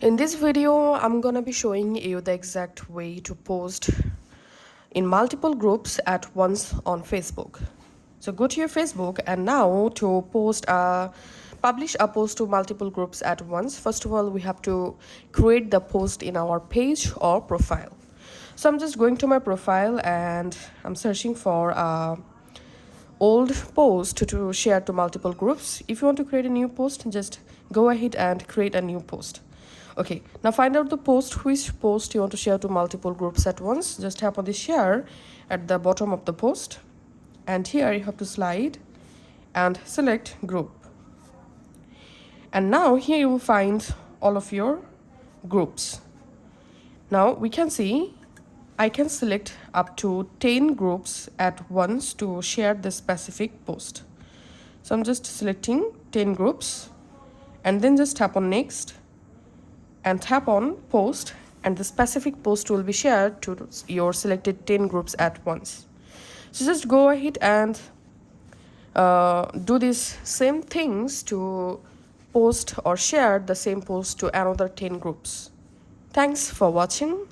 In this video, I'm gonna be showing you the exact way to post in multiple groups at once on Facebook. So go to your Facebook and now to publish a post to multiple groups at once. First of all, we have to create the post in our page or profile. So I'm just going to my profile and I'm searching for a old post to share to multiple groups. If you want to create a new post, just go ahead and create a new post. Okay, now find out the post, which post you want to share to multiple groups at once. Just tap on the share at the bottom of the post, and here you have to slide and select group. And now here you will find all of your groups. Now we can see I can select up to 10 groups at once to share the specific post. So I'm just selecting 10 groups and then just tap on next and tap on post, and the specific post will be shared to your selected 10 groups at once. So just go ahead and do these same things to post or share the same post to another 10 groups. Thanks for watching.